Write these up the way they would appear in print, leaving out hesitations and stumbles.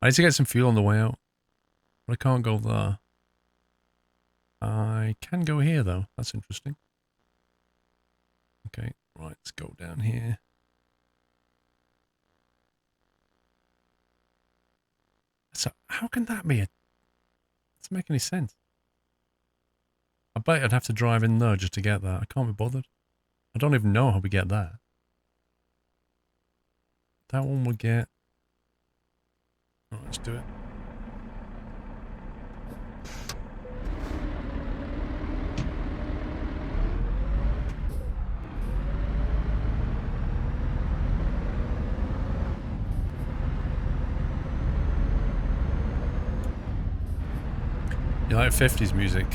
I need to get some fuel on the way out. But I can't go there. I can go here, though. That's interesting. Okay, right, let's go down here. So, how can that be? It doesn't make any sense. I bet I'd have to drive in there just to get that. I can't be bothered. I don't even know how we get that. That one will get... Alright, let's do it. You like 50s music?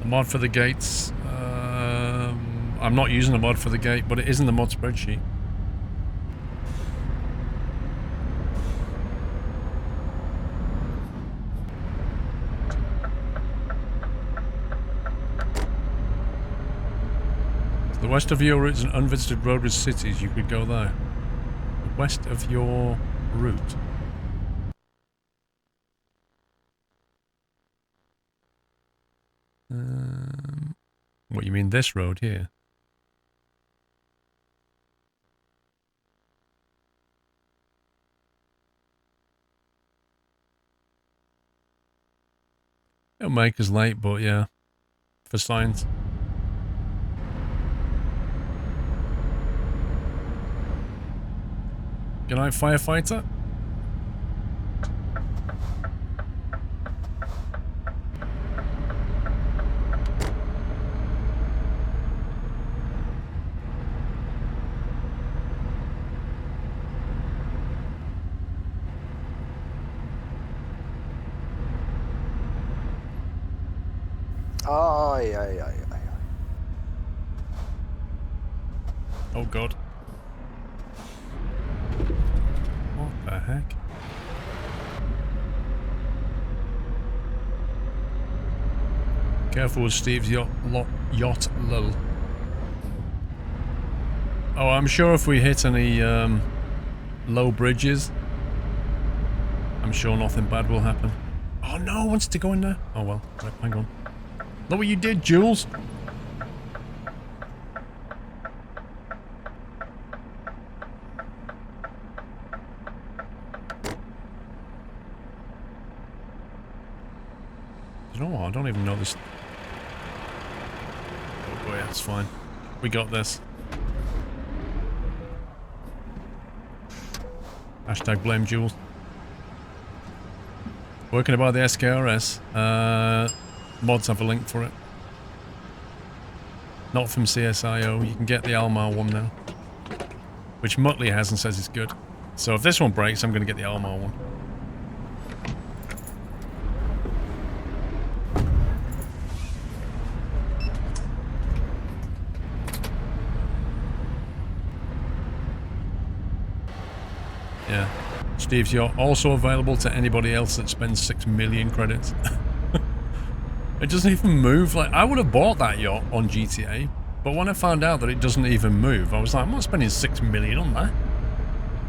Mod for the gates. I'm not using a mod for the gate, but it is in the mod spreadsheet. So the west of your route is an unvisited road with cities. You could go there. The west of your route. What, you mean this road here? It'll make us late, but yeah, for science. Good night, firefighter. Oh god. What the heck? Careful with Steve's yacht lol. Oh, I'm sure if we hit any low bridges, I'm sure nothing bad will happen. Oh no, wants to go in there. Oh well, right, hang on. Look what you did, Jules. You know what? I don't even know this. Oh boy, that's fine. We got this. Hashtag blame Jules. Working about the SKRS. Mods have a link for it. Not from CSIO. You can get the Almar one now. Which Muttley has and says it's good. So if this one breaks, I'm going to get the Almar one. Yeah. Steve's yacht also available to anybody else that spends 6 million credits. It doesn't even move. Like, I would have bought that yacht on GTA, but when I found out that it doesn't even move, I was like, I'm not spending 6 million on that.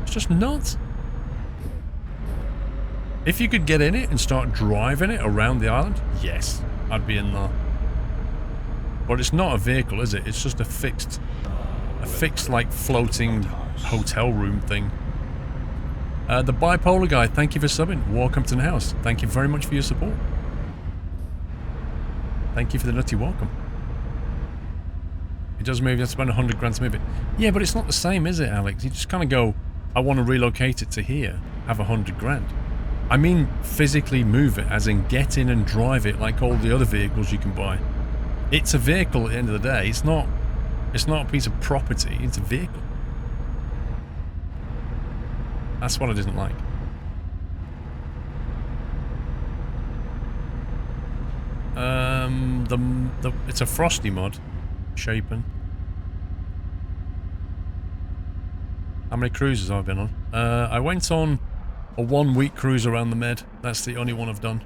It's just nuts. If you could get in it and start driving it around the island, yes, I'd be in there. But it's not a vehicle, is it? It's just a fixed like floating hotel room thing. The bipolar guy, thank you for subbing. Welcome to the house. Thank you very much for your support. Thank you for the nutty welcome. It does move, you have to spend 100 grand to move it. Yeah, but it's not the same, is it, Alex? You just kind of go, I want to relocate it to here, have 100 grand. I mean physically move it, as in get in and drive it like all the other vehicles you can buy. It's a vehicle at the end of the day. It's not a piece of property, it's a vehicle. That's what I didn't like. It's a frosty mod. Shapen. How many cruises have I been on? I went on a 1-week cruise around the Med. That's the only one I've done.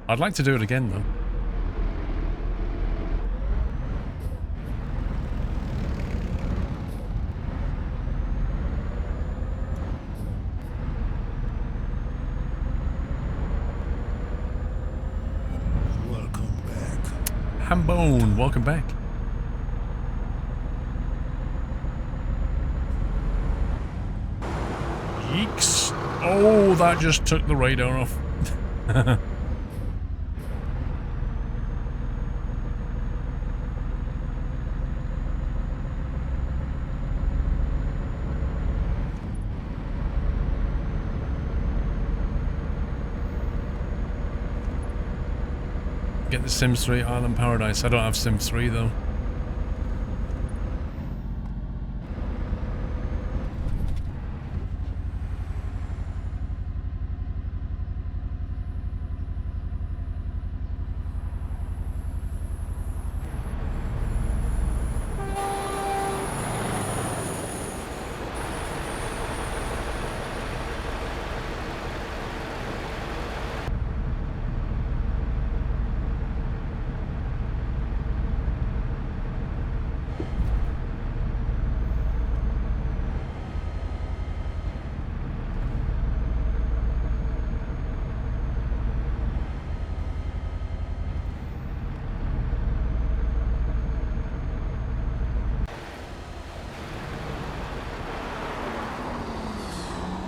I'd like to do it again, though. Welcome back. Hambone, welcome back. Yeeks. Oh, that just took the radar off. Get the Sims 3 Island Paradise. I don't have Sims 3 though.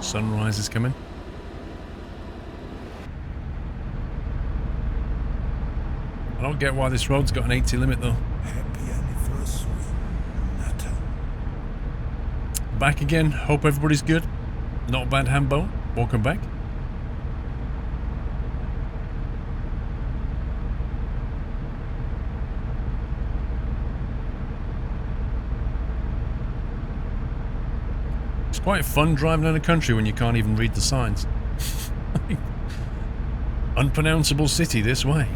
Sunrise is coming. I don't get why this road's got an 80 limit though. Happy anniversary, Nata. Back again. Hope everybody's good. Not bad, Hambo. Welcome back. It's quite fun driving in a country when you can't even read the signs. Unpronounceable city this way.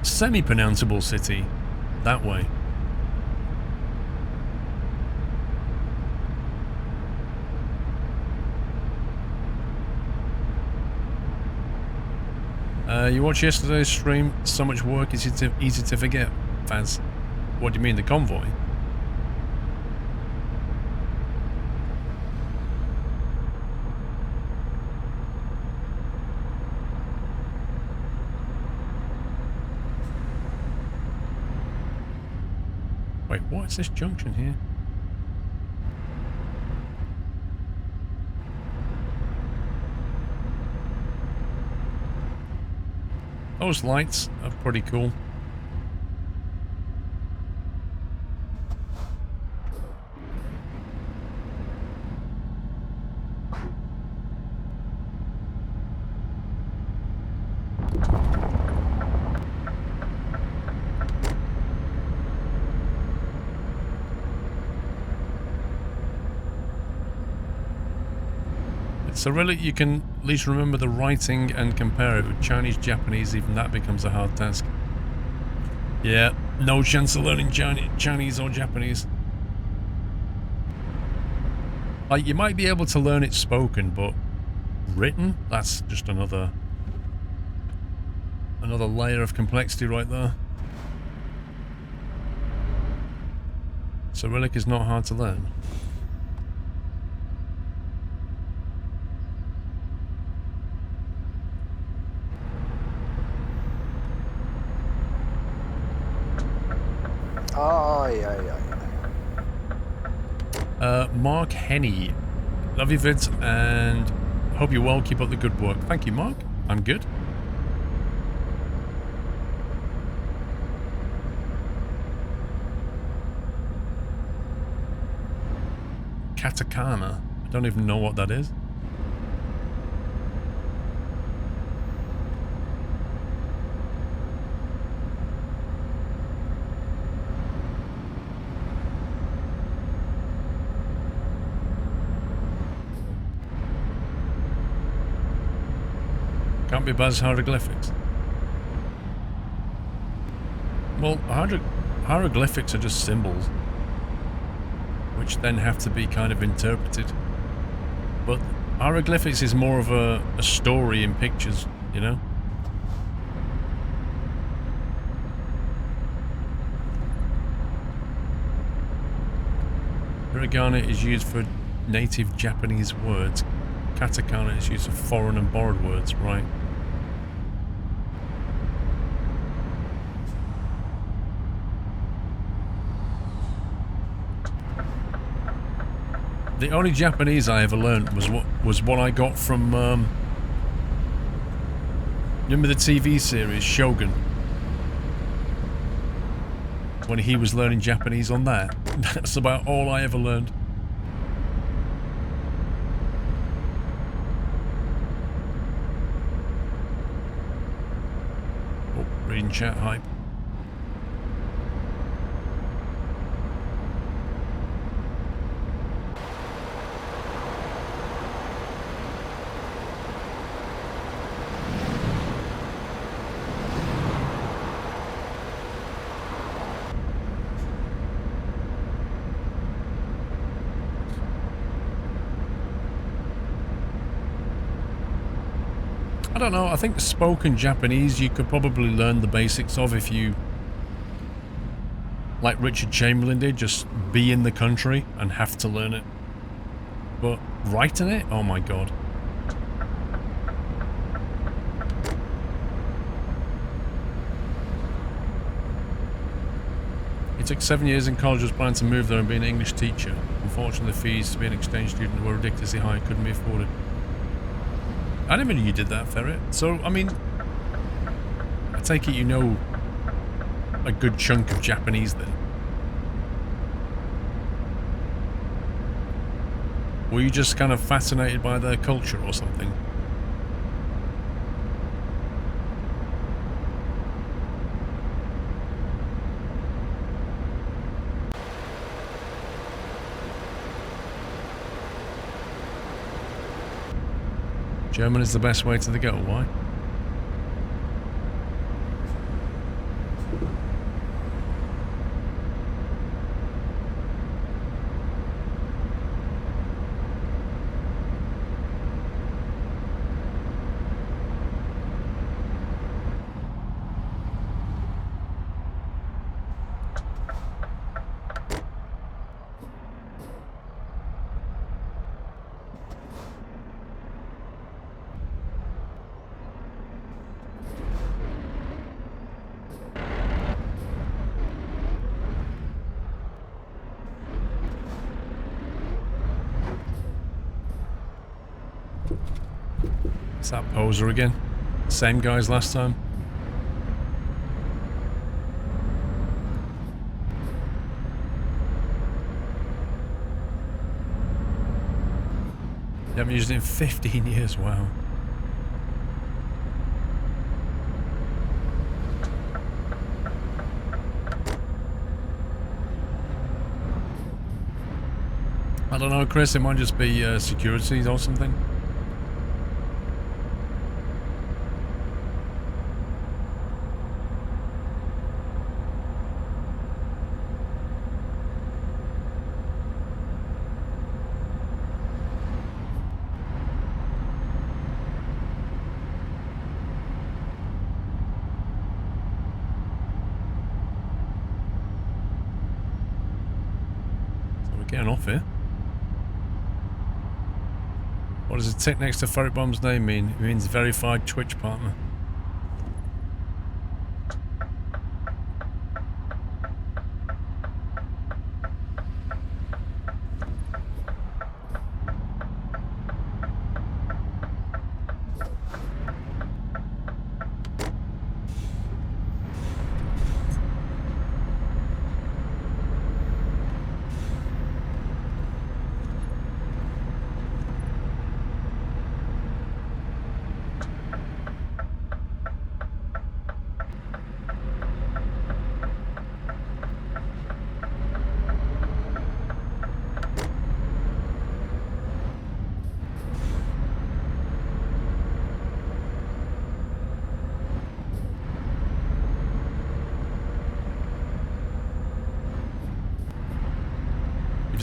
Semi-pronounceable city that way. You watched yesterday's stream. So much work, it's easy to forget. Faz. What do you mean, the convoy? Wait, what's this junction here? Those lights are pretty cool. So really, you can at least remember the writing and compare it with Chinese, Japanese. Even that becomes a hard task. Yeah, no chance of learning Chinese or Japanese. Like, you might be able to learn it spoken, but written? That's just another layer of complexity right there. Cyrillic is not hard to learn. Mark Henny. Love your vids and hope you're well. Keep up the good work. Thank you, Mark. I'm good. Katakana. I don't even know what that is. Can't be Buzz hieroglyphics. Well, hieroglyphics are just symbols, which then have to be kind of interpreted. But hieroglyphics is more of a story in pictures, you know? Hiragana is used for native Japanese words. Katakana is used for foreign and borrowed words, right? The only Japanese I ever learned was what I got from remember the TV series Shogun? When he was learning Japanese on that. That's about all I ever learned. Oh, reading chat hype. I don't know, I think spoken Japanese you could probably learn the basics of if you, like Richard Chamberlain did, just be in the country and have to learn it. But writing it? Oh my god. He took 7 years in college, was planning to move there and be an English teacher. Unfortunately, the fees to be an exchange student were ridiculously high, couldn't be afforded. I didn't know you did that, Ferret. So, I mean, I take it you know a good chunk of Japanese then. Were you just kind of fascinated by their culture or something? German is the best way to the goal. Why? It's that poser again. Same guys last time. You haven't used it in 15 years, wow. I don't know, Chris, it might just be security or something. Getting off here. What does the tick next to Ferret Bomb's name mean? It means verified Twitch partner.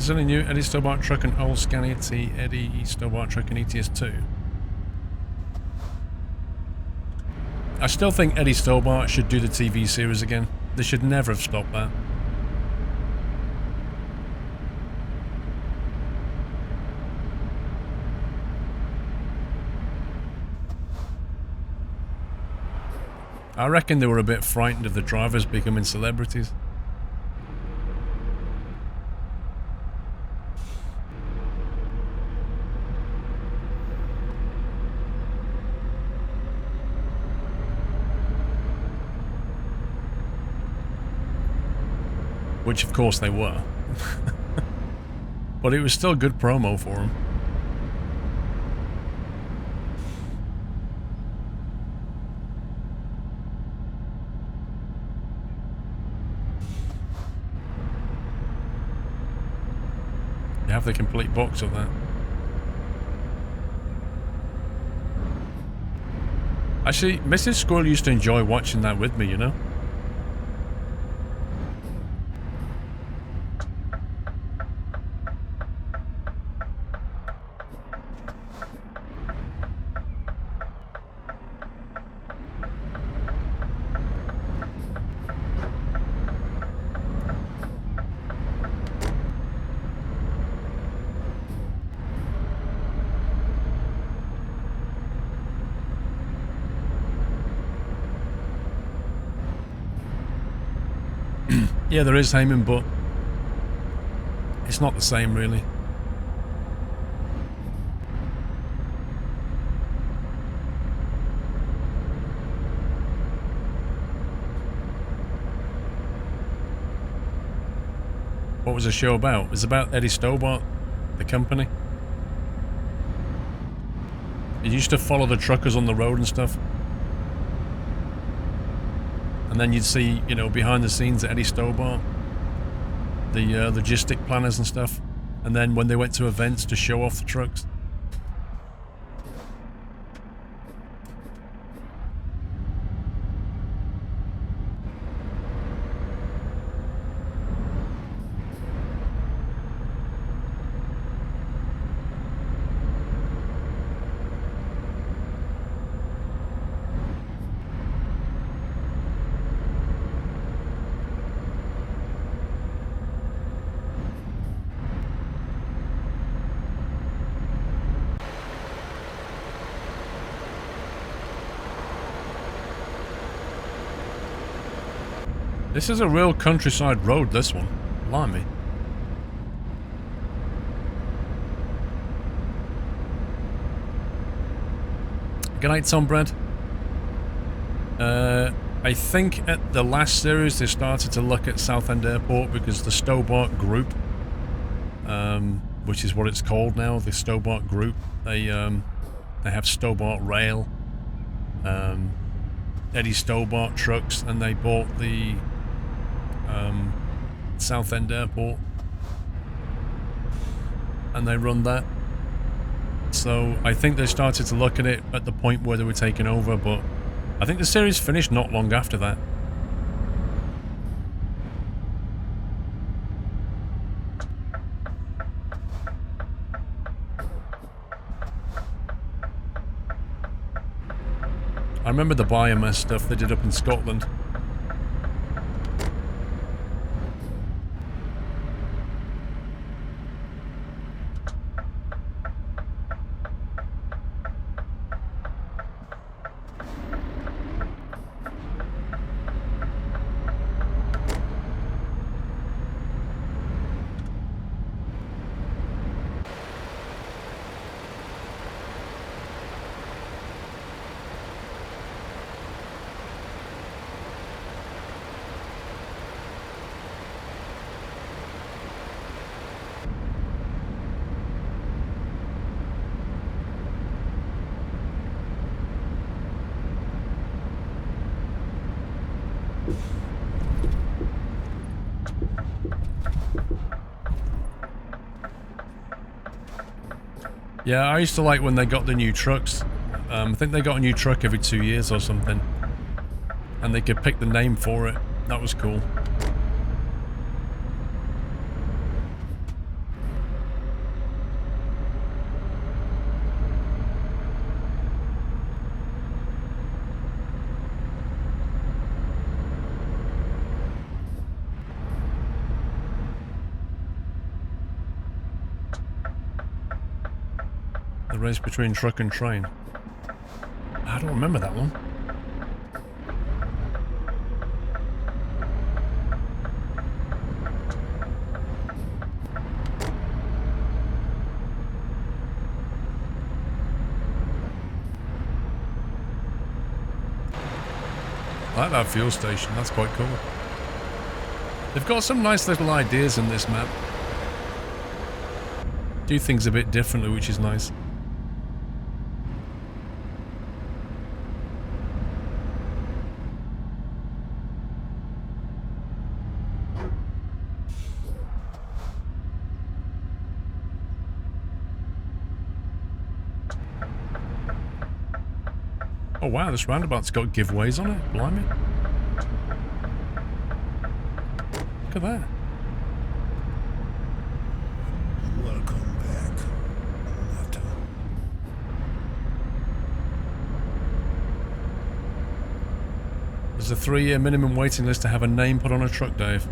there's only new Eddie Stobart truck and old Scania T Eddie Stobart truck and ETS2. I still think Eddie Stobart should do the TV series again. They should never have stopped that. I reckon they were a bit frightened of the drivers becoming celebrities. Which of course they were. But it was still good promo for them. You have the complete box of that. Actually, Mrs. Squirrel used to enjoy watching that with me, you know? Yeah, there is Heyman, but it's not the same, really. What was the show about? It was about Eddie Stobart, the company. He used to follow the truckers on the road and stuff. And then you'd see, you know, behind the scenes at Eddie Stobart, the logistic planners and stuff. And then when they went to events to show off the trucks. This is a real countryside road, this one. Blimey. Good night, Tom Bread. I think at the last series they started to look at Southend Airport because the Stobart Group, which is what it's called now, the Stobart Group, they have Stobart Rail, Eddie Stobart trucks, and they bought the Southend Airport and they run that. So I think they started to look at it at the point where they were taking over, but I think the series finished not long after that. I remember the biomass stuff they did up in Scotland. Yeah, I used to like when they got the new trucks. I think they got a new truck every 2 years or something. And they could pick the name for it. That was cool. The race between truck and train. I don't remember that one. I like that fuel station, that's quite cool. They've got some nice little ideas in this map. Do things a bit differently, which is nice. Oh wow, this roundabout's got giveaways on it. Blimey. Look at that. Welcome back, Nata. There's a 3-year minimum waiting list to have a name put on a truck, Dave.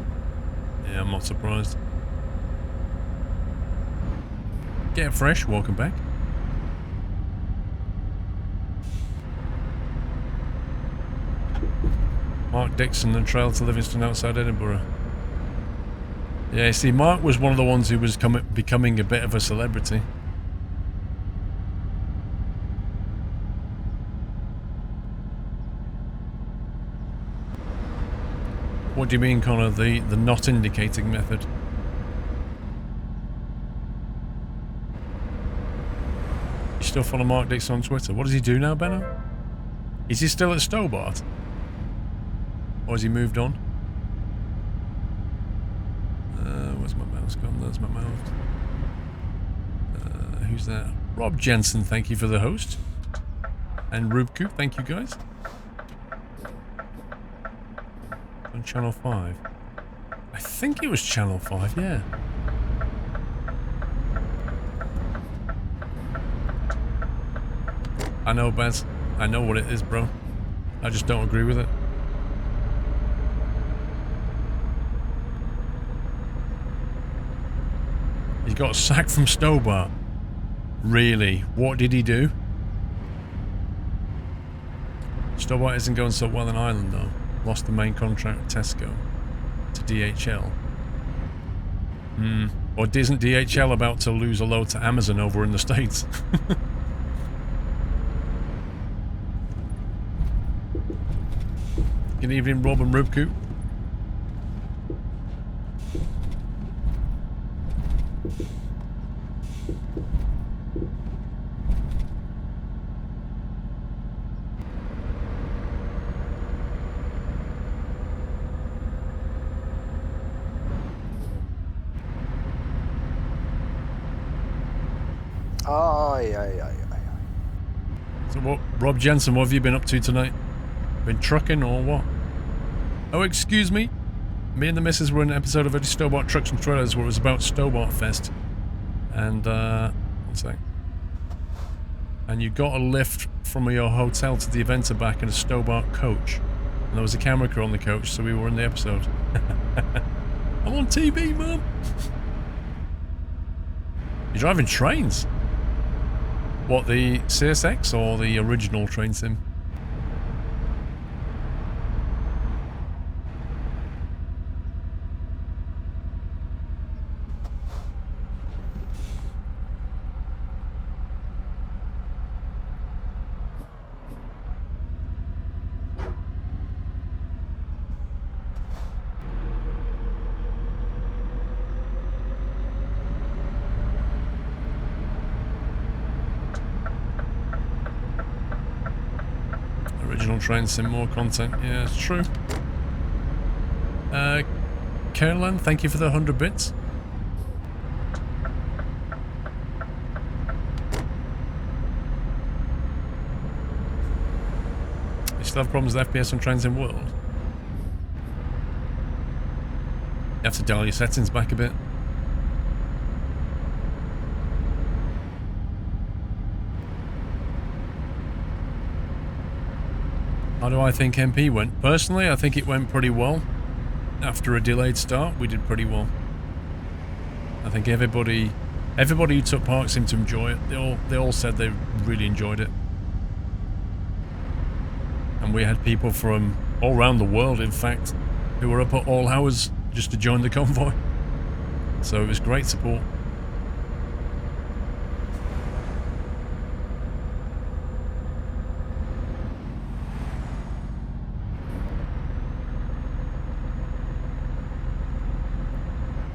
Yeah, I'm not surprised. Get fresh, welcome back. Mark Dixon and Trail to Livingston outside Edinburgh. Yeah, see, Mark was one of the ones who was becoming a bit of a celebrity. What do you mean, Connor? The not indicating method? You still follow Mark Dixon on Twitter? What does he do now, Benno? Is he still at Stobart? Or has he moved on? Where's my mouse gone? There's my mouse. Who's that? Rob Jensen, thank you for the host. And Rubku, thank you guys. On Channel 5. I think it was Channel 5, yeah. I know, Baz. I know what it is, bro. I just don't agree with it. He got sacked from Stobart. Really? What did he do? Stobart isn't going so well in Ireland though. Lost the main contract with Tesco to DHL. Or isn't DHL about to lose a load to Amazon over in the States? Good evening, Rob and Rubku. So what, Rob Jensen, what have you been up to tonight? Been trucking or what? Oh, excuse me. Me and the missus were in an episode of Eddie Stobart Trucks and Trailers where it was about Stobart Fest. And, one sec. And you got a lift from your hotel to the event and back in a Stobart coach. And there was a camera crew on the coach, so we were in the episode. I'm on TV, Mum. You're driving trains? What, the CSX or the original train sim? Train sim, more content. Yeah, it's true. Caroline, thank you for the 100 bits. You still have problems with FPS on Trains in World? You have to dial your settings back a bit. How do I think MP went? Personally, I think it went pretty well. After a delayed start, we did pretty well. I think everybody Everybody who took part seemed to enjoy it. They all said they really enjoyed it. And we had people from all around the world, in fact, who were up at all hours just to join the convoy. So it was great support.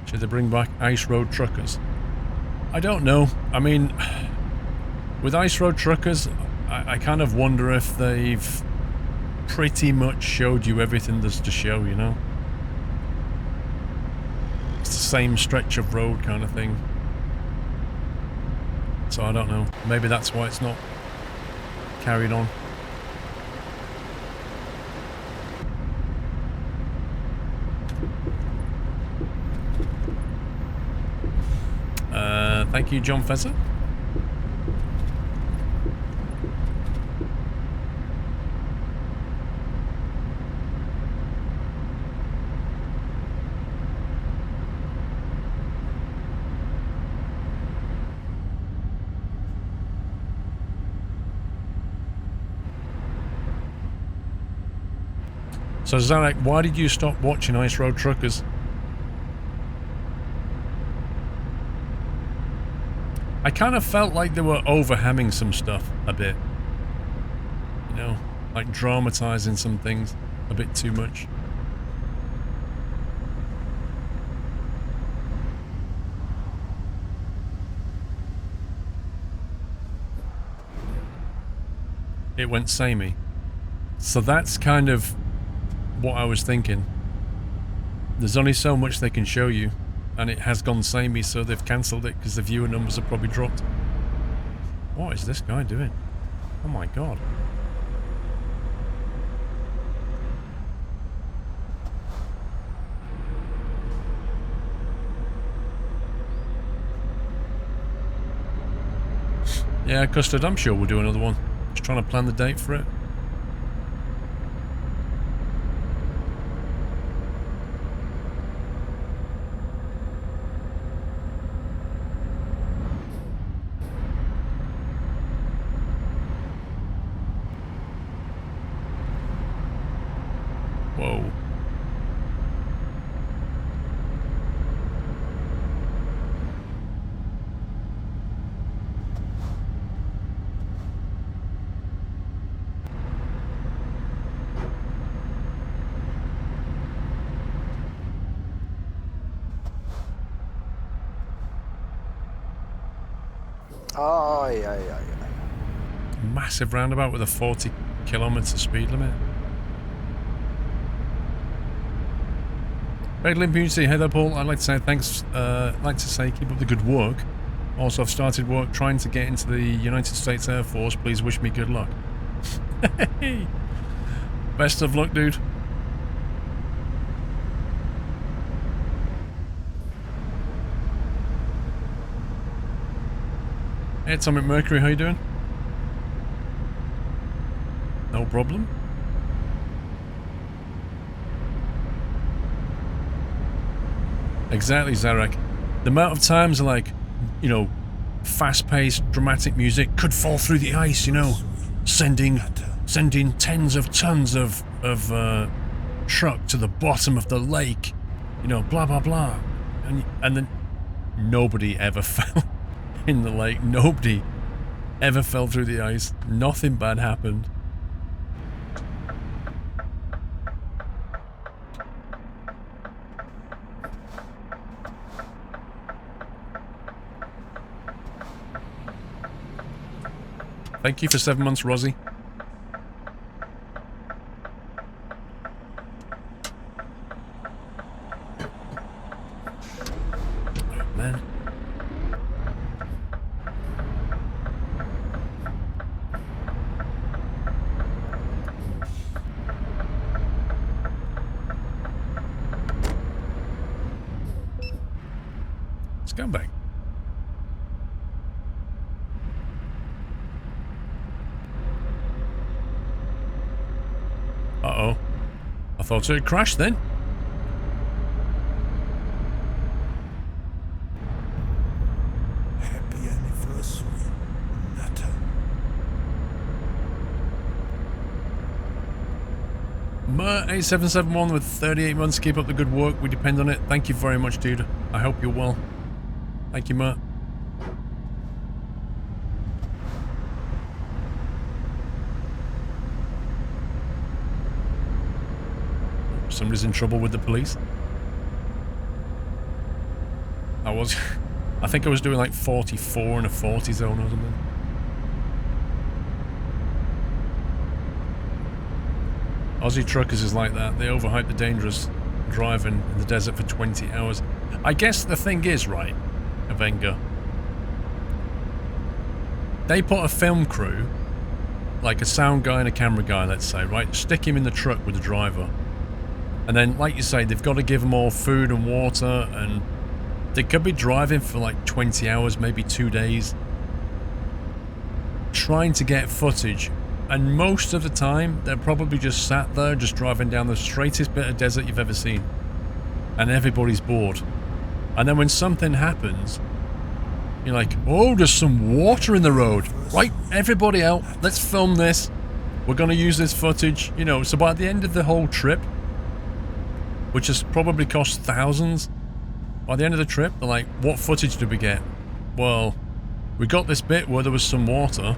Should they bring back ice road truckers? I don't know. I mean, with ice road truckers, I kind of wonder if they've pretty much showed you everything there's to show, you know? It's the same stretch of road kind of thing. So I don't know. Maybe that's why it's not carried on. Thank you, John Fezzer. So Zarek, why did you stop watching Ice Road Truckers? I kind of felt like they were overhamming some stuff a bit. You know, like dramatizing some things a bit too much. It went samey. So that's kind of what I was thinking. There's only so much they can show you. And it has gone samey, so they've cancelled it because the viewer numbers have probably dropped. What is this guy doing? Oh my god. Yeah, Custard, I'm sure we'll do another one. Just trying to plan the date for it. Whoa. Oh, yeah. Massive roundabout with a 40km speed limit. Bedlam Impunity, hey there Paul, I'd like to say thanks, keep up the good work. Also, I've started work trying to get into the United States Air Force, please wish me good luck. Best of luck, dude. Hey, Atomic Mercury, how you doing? No problem. Exactly, Zarek. The amount of times, like, you know, fast-paced, dramatic music could fall through the ice, you know, sending tens of tons of truck to the bottom of the lake, you know, blah blah blah, and then nobody ever fell in the lake. Nobody ever fell through the ice. Nothing bad happened. Thank you for 7 months, Rosie. Oh, man. Scumbag. Uh-oh. I thought it had crashed then. Mer8771 with 38 months. Keep up the good work. We depend on it. Thank you very much, dude. I hope you're well. Thank you, Mer. Somebody's in trouble with the police. I think I was doing like 44 in a 40 zone or something. Aussie truckers is like that. They overhype the dangerous driving in the desert for 20 hours. I guess the thing is, right, Avenger, they put a film crew, like a sound guy and a camera guy, let's say, right? Stick him in the truck with the driver. And then, like you say, they've got to give them all food and water, and they could be driving for like 20 hours, maybe 2 days, trying to get footage. And most of the time, they're probably just sat there, just driving down the straightest bit of desert you've ever seen. And everybody's bored. And then when something happens, you're like, oh, there's some water in the road. Right, everybody out, let's film this. We're going to use this footage. You know, so by the end of the whole trip, which has probably cost thousands, by the end of the trip, they're like, what footage did we get? Well, we got this bit where there was some water.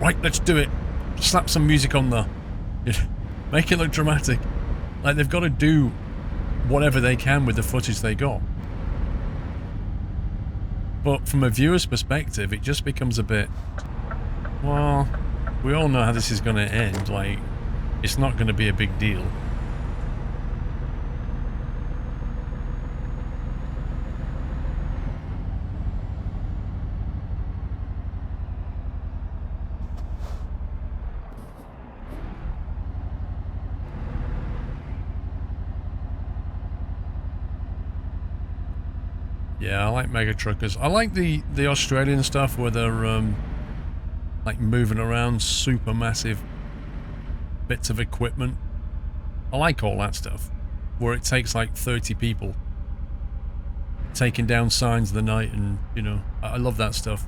Right, let's do it. Slap some music on there. Make it look dramatic. Like, they've got to do whatever they can with the footage they got. But from a viewer's perspective, it just becomes a bit, well, we all know how this is going to end. Like, it's not going to be a big deal. Yeah, I like mega truckers. I like the Australian stuff where they're like moving around super massive bits of equipment. I like all that stuff where it takes like 30 people taking down signs of the night, and you know, I love that stuff.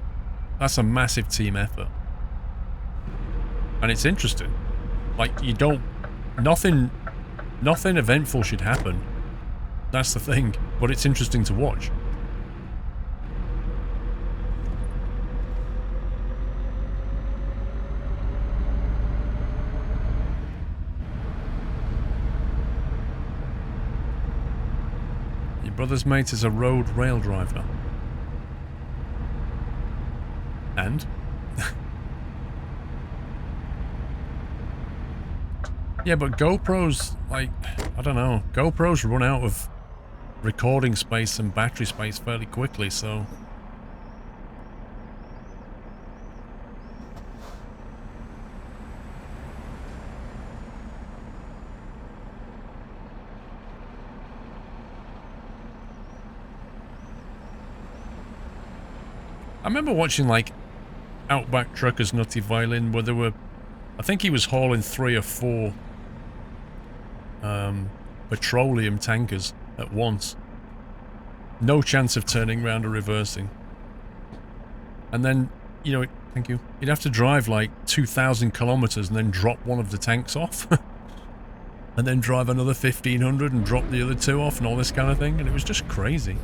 That's a massive team effort. And it's interesting. Like, you don't, nothing eventful should happen. That's the thing, but it's interesting to watch. Brother's mate is a road rail driver. And? Yeah, but GoPros, like, I don't know. GoPros run out of recording space and battery space fairly quickly, so... I remember watching, like, Outback Truckers Nutty Violin, where there were... I think he was hauling 3 or 4 petroleum tankers at once. No chance of turning around or reversing. And then, you know, thank you. You'd have to drive, like, 2,000 kilometers and then drop one of the tanks off. And then drive another 1,500 and drop the other 2 off and all this kind of thing. And it was just crazy.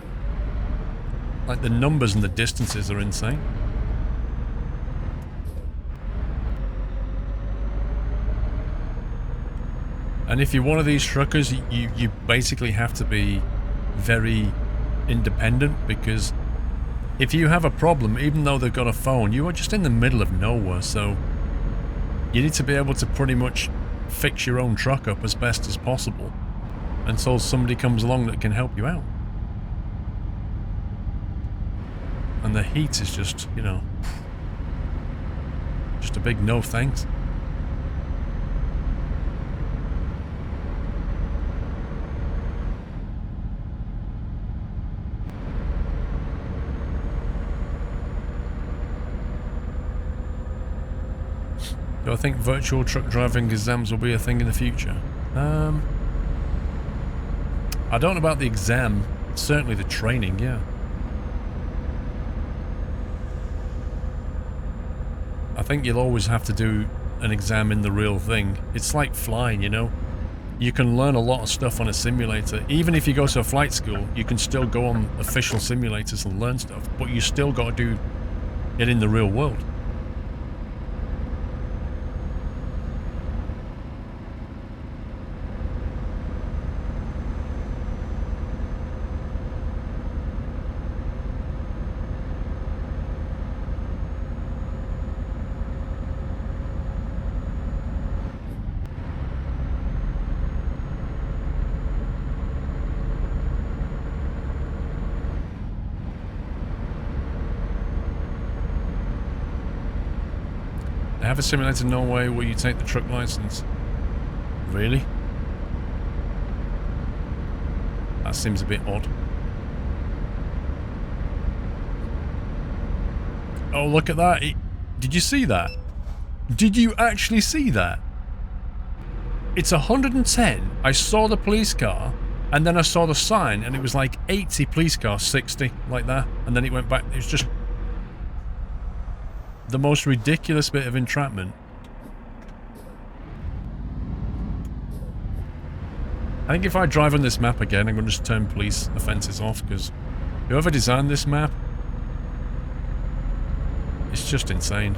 Like, the numbers and the distances are insane. And if you're one of these truckers, you basically have to be very independent, because if you have a problem, even though they've got a phone, you are just in the middle of nowhere, so you need to be able to pretty much fix your own truck up as best as possible until somebody comes along that can help you out. And the heat is just, you know, just a big no thanks. Do I think virtual truck driving exams will be a thing in the future? I don't know about the exam. Certainly the training, yeah. I think you'll always have to do an exam in the real thing. It's like flying, you know? you can learn a lot of stuff on a simulator. Even if you go to a flight school, you can still go on official simulators and learn stuff, but you still got to do it in the real world. They have a simulator in Norway where you take the truck license. Really? That seems a bit odd. Oh, look at that. Did you see that? Did you actually see that? It's 110. I saw the police car, and then I saw the sign, and it was like 80 police cars, 60, like that. And then it went back. It was just the most ridiculous bit of entrapment. I think if I drive on this map again, I'm going to just turn police offences off, because whoever designed this map, it's just insane.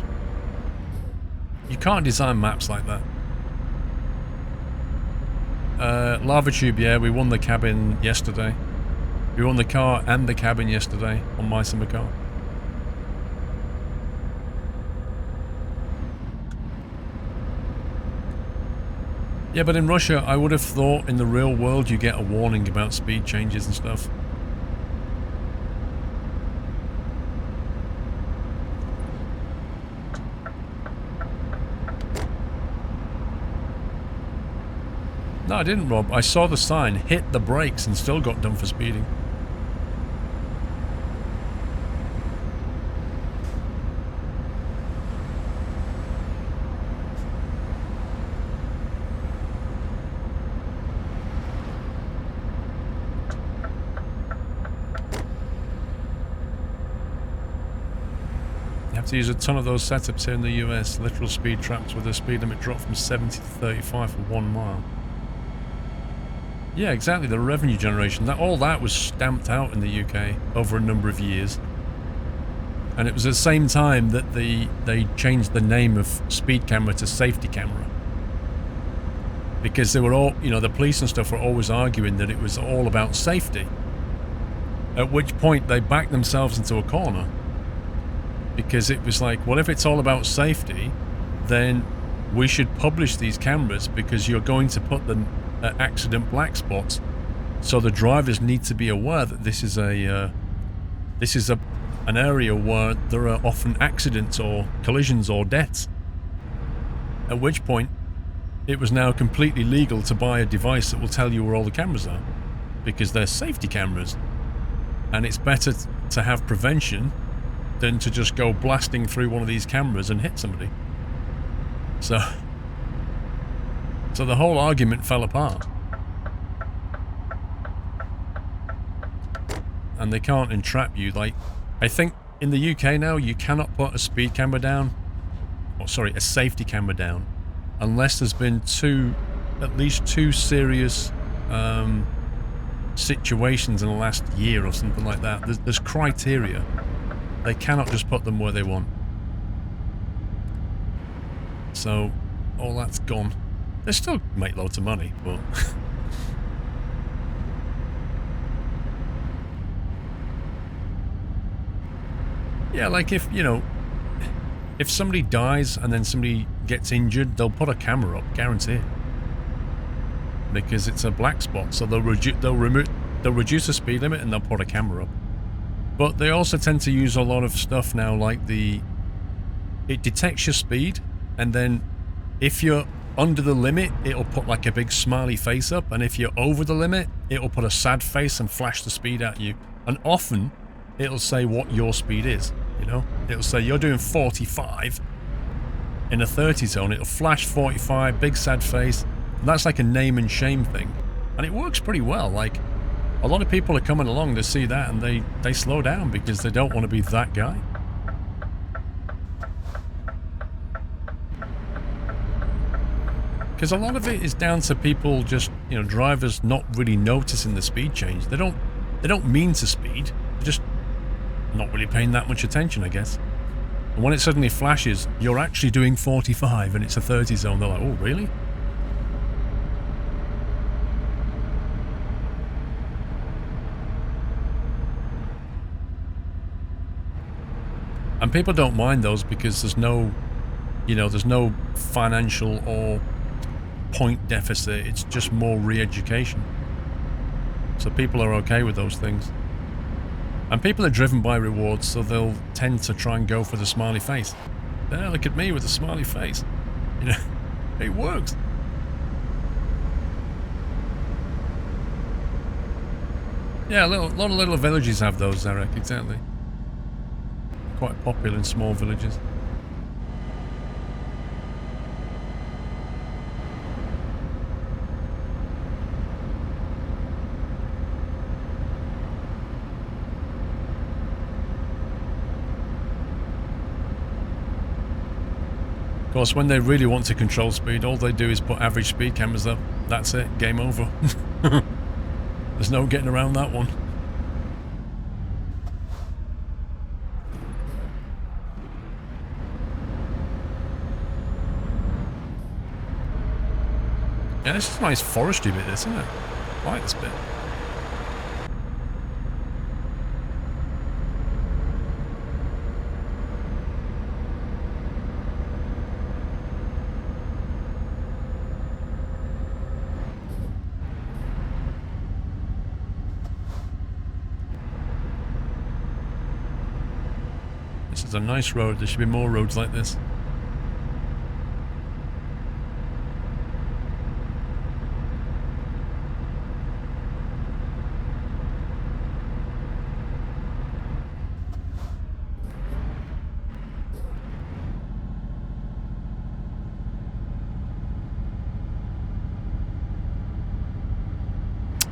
You can't design maps like that. Lava Tube, yeah, we won the cabin yesterday. We won the car and the cabin yesterday on my summer car. Yeah, but in Russia, I would have thought in the real world you get a warning about speed changes and stuff. No, I didn't, Rob. I saw the sign, hit the brakes, and still got done for speeding. To use a ton of those setups here in the US, literal speed traps with a speed limit drop from 70 to 35 for 1 mile. Yeah, exactly, the revenue generation, all that was stamped out in the UK over a number of years. And it was at the same time that they changed the name of speed camera to safety camera. Because they were all, you know, the police and stuff were always arguing that it was all about safety. At which point they backed themselves into a corner. Because it was like, well, if it's all about safety, then we should publish these cameras because you're going to put them at accident black spots. So the drivers need to be aware that this is an area where there are often accidents or collisions or deaths. At which point, it was now completely legal to buy a device that will tell you where all the cameras are, because they're safety cameras. And it's better to have prevention than to just go blasting through one of these cameras and hit somebody. So the whole argument fell apart. And they can't entrap you. Like, I think in the UK now, you cannot put a speed camera down, or sorry, a safety camera down, unless there's been at least two serious situations in the last year or something like that. There's criteria. They cannot just put them where they want. So, all that's gone. They still make loads of money, but... yeah, like if, you know, if somebody dies and then somebody gets injured, they'll put a camera up, guaranteed. Because it's a black spot, so they'll reduce the speed limit and they'll put a camera up. But they also tend to use a lot of stuff now, like it detects your speed, and then if you're under the limit, it'll put like a big smiley face up, and if you're over the limit, it'll put a sad face and flash the speed at you. And often, it'll say what your speed is, you know? It'll say you're doing 45 in a 30 zone, it'll flash 45, big sad face, and that's like a name and shame thing. And it works pretty well, like... a lot of people are coming along to see that, and they slow down because they don't want to be that guy. Because a lot of it is down to people just, you know, drivers not really noticing the speed change. They don't mean to speed. They're just not really paying that much attention, I guess. And when it suddenly flashes, you're actually doing 45 and it's a 30 zone, they're like, oh, really? And people don't mind those because there's no, you know, there's no financial or point deficit. It's just more re-education. So people are okay with those things. And people are driven by rewards, so they'll tend to try and go for the smiley face. There, look at me with a smiley face. You know, it works. Yeah, a lot of little villages have those, Eric, exactly. Quite popular in small villages. Of course, when they really want to control speed, all they do is put average speed cameras up. That's it, game over. There's no getting around that one. Yeah, this is a nice forestry bit, isn't it? I like this bit. This is a nice road. There should be more roads like this.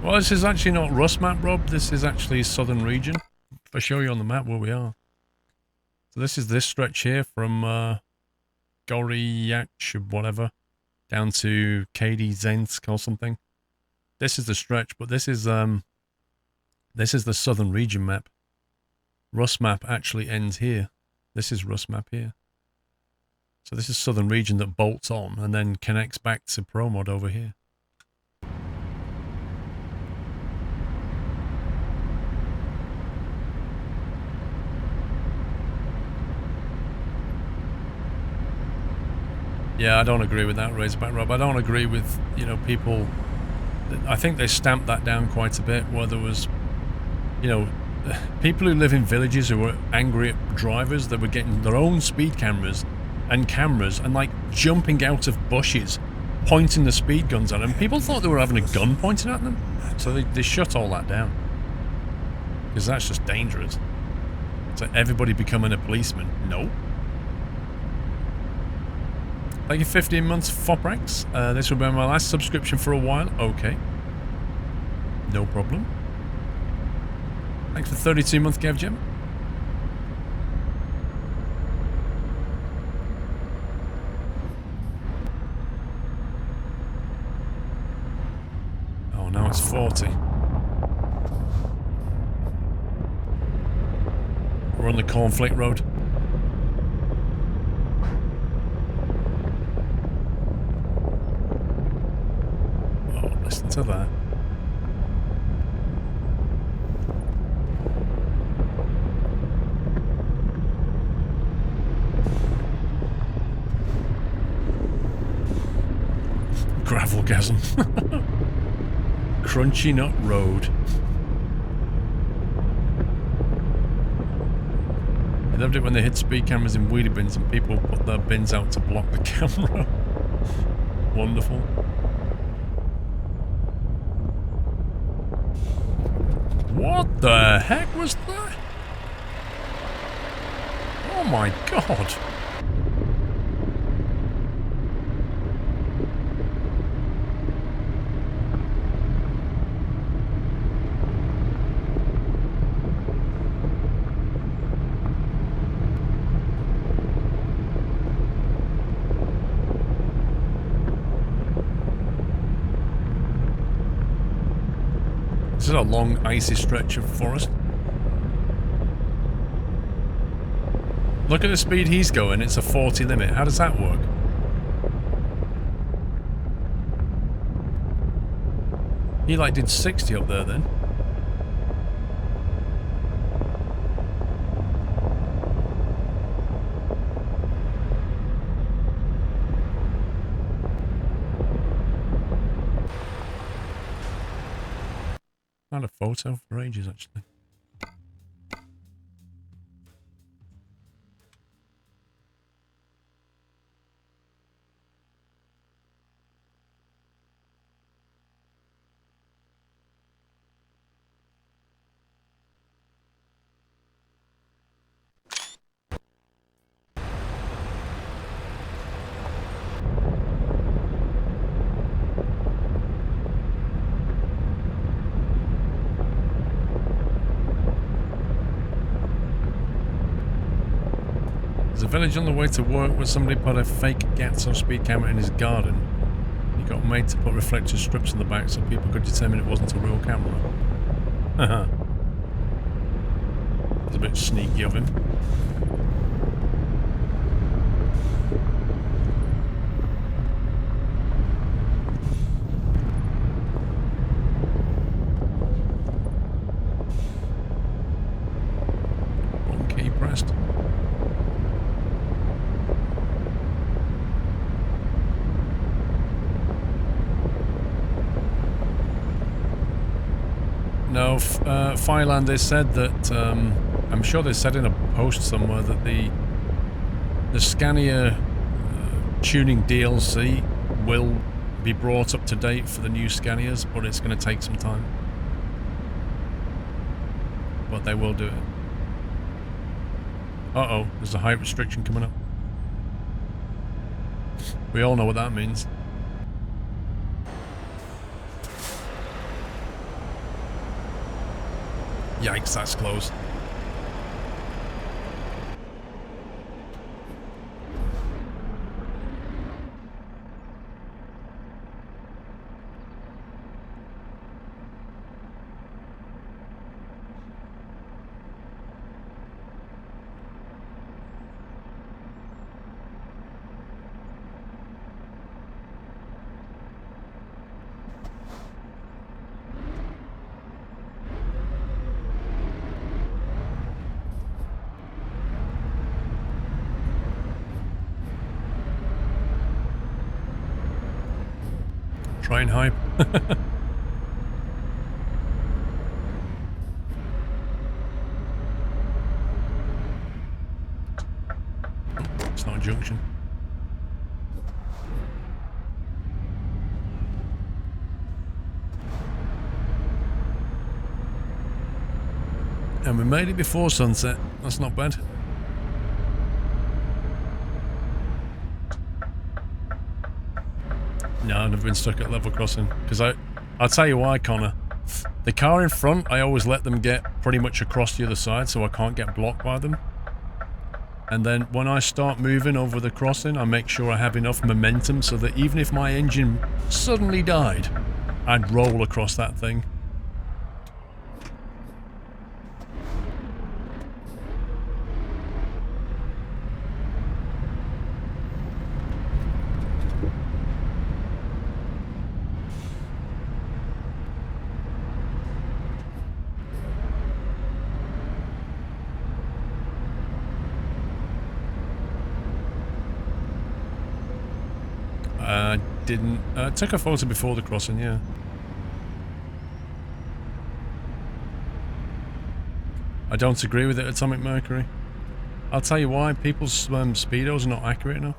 Well, this is actually not Rust map, Rob. This is actually Southern region. If I show you on the map where we are. So this is this stretch here from Goryak, whatever, down to Zensk or something. This is the stretch, but this is the Southern region map. Rust map actually ends here. This is Rust map here. So this is Southern region that bolts on and then connects back to ProMod over here. Yeah, I don't agree with that, Razorback Rob. I don't agree with, you know, people. I think they stamped that down quite a bit, where there was, you know, people who live in villages who were angry at drivers that were getting their own speed cameras and like jumping out of bushes, pointing the speed guns at them. People thought they were having a gun pointed at them, so they shut all that down. Because that's just dangerous. So everybody becoming a policeman? No. Thank you, 15 months, Foprex. This will be my last subscription for a while. Okay. No problem. Thanks for 32 months, Gav Jim. Oh, now it's 40. We're on the Cornflake Road. Listen to that. Gravelgasm. Crunchy Nut Road. I loved it when they hit speed cameras in wheelie bins and people put their bins out to block the camera. Wonderful. What the heck was that? Oh my god. This is a long, icy stretch of forest. Look at the speed he's going. It's a 40 limit. How does that work? He like did 60 up there then. Not a photo for ages actually. There's a village on the way to work where somebody put a fake Gatso speed camera in his garden. He got made to put reflective strips in the back so people could determine it wasn't a real camera. Haha. It's a bit sneaky of him. Wrong key pressed. No, Fireland, they said that, I'm sure they said in a post somewhere that the Scania tuning DLC will be brought up to date for the new Scanias, but it's going to take some time. But they will do it. Uh-oh, there's a height restriction coming up. We all know what that means. Yikes, that's close. Try and hype. It's not a junction. And we made it before sunset. That's not bad. No, I've never been stuck at level crossing. Because I'll tell you why, Connor. The car in front, I always let them get pretty much across the other side so I can't get blocked by them. And then when I start moving over the crossing, I make sure I have enough momentum so that even if my engine suddenly died, I'd roll across that thing. Didn't took a photo before the crossing, yeah. I don't agree with it, Atomic Mercury. I'll tell you why. People's speedos are not accurate enough.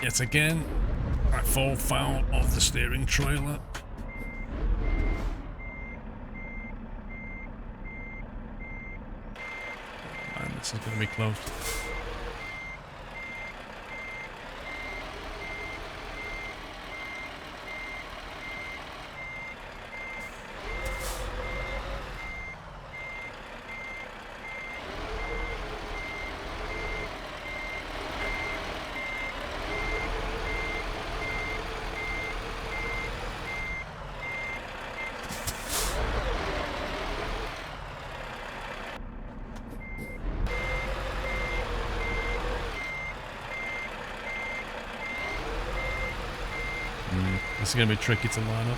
Yet again, I fall foul of the steering trailer. Man, this is going to be close. This is going to be tricky to line up.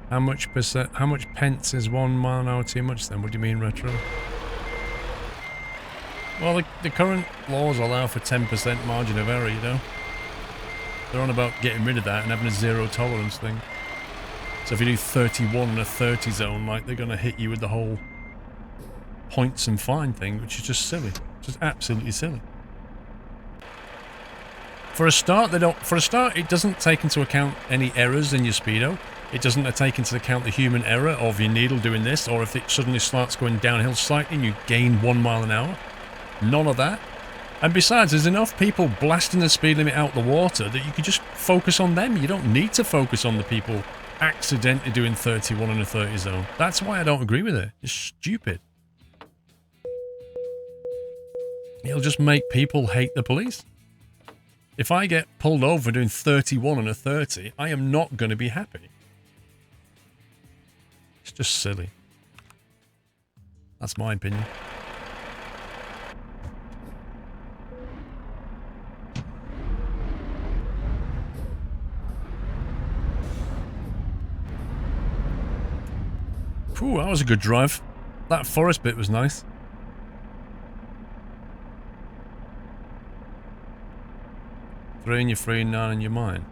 How much pence is 1 mile an hour too much then? What do you mean, Retro? Well, the current laws allow for 10% margin of error, you know? They're on about getting rid of that and having a zero tolerance thing. So if you do 31 in a 30 zone, like, they're going to hit you with the whole points and fine thing, which is just silly. Just absolutely silly. For a start, it doesn't take into account any errors in your speedo. It doesn't take into account the human error of your needle doing this, or if it suddenly starts going downhill slightly and you gain 1 mile an hour. None of that. And besides, there's enough people blasting the speed limit out the water that you could just focus on them. You don't need to focus on the people accidentally doing 31 in a 30 zone. That's why I don't agree with it. It's stupid. It'll just make people hate the police. If I get pulled over doing 31 in a 30, I am not going to be happy. It's just silly. That's my opinion. Ooh, that was a good drive. That forest bit was nice. Three in your free, 9 in your mind.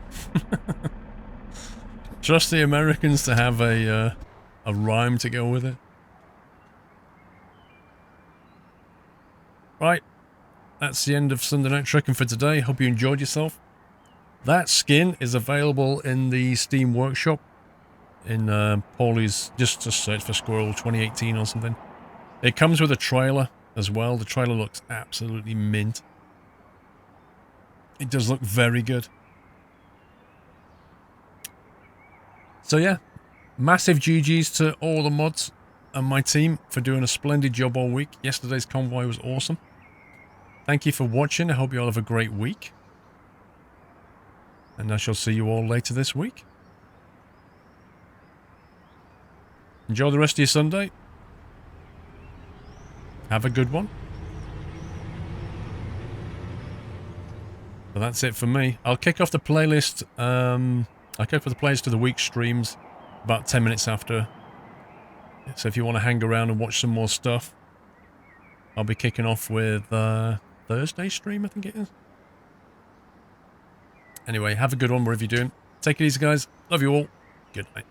Trust the Americans to have a rhyme to go with it. Right, that's the end of Sunday Night Trekking for today. Hope you enjoyed yourself. That skin is available in the Steam Workshop. In Paulie's, just search for Squirrel 2018 or something. It comes with a trailer as well. The trailer looks absolutely mint. It does look very good. So yeah, massive GG's to all the mods and my team for doing a splendid job all week. Yesterday's convoy was awesome. Thank you for watching. I hope you all have a great week. And I shall see you all later this week. Enjoy the rest of your Sunday. Have a good one. So that's it for me. I'll kick off the playlist. I'll kick off the playlist to the week streams about 10 minutes after. So if you want to hang around and watch some more stuff, I'll be kicking off with Thursday stream, I think it is. Anyway, have a good one wherever you're doing. Take it easy, guys. Love you all. Good night.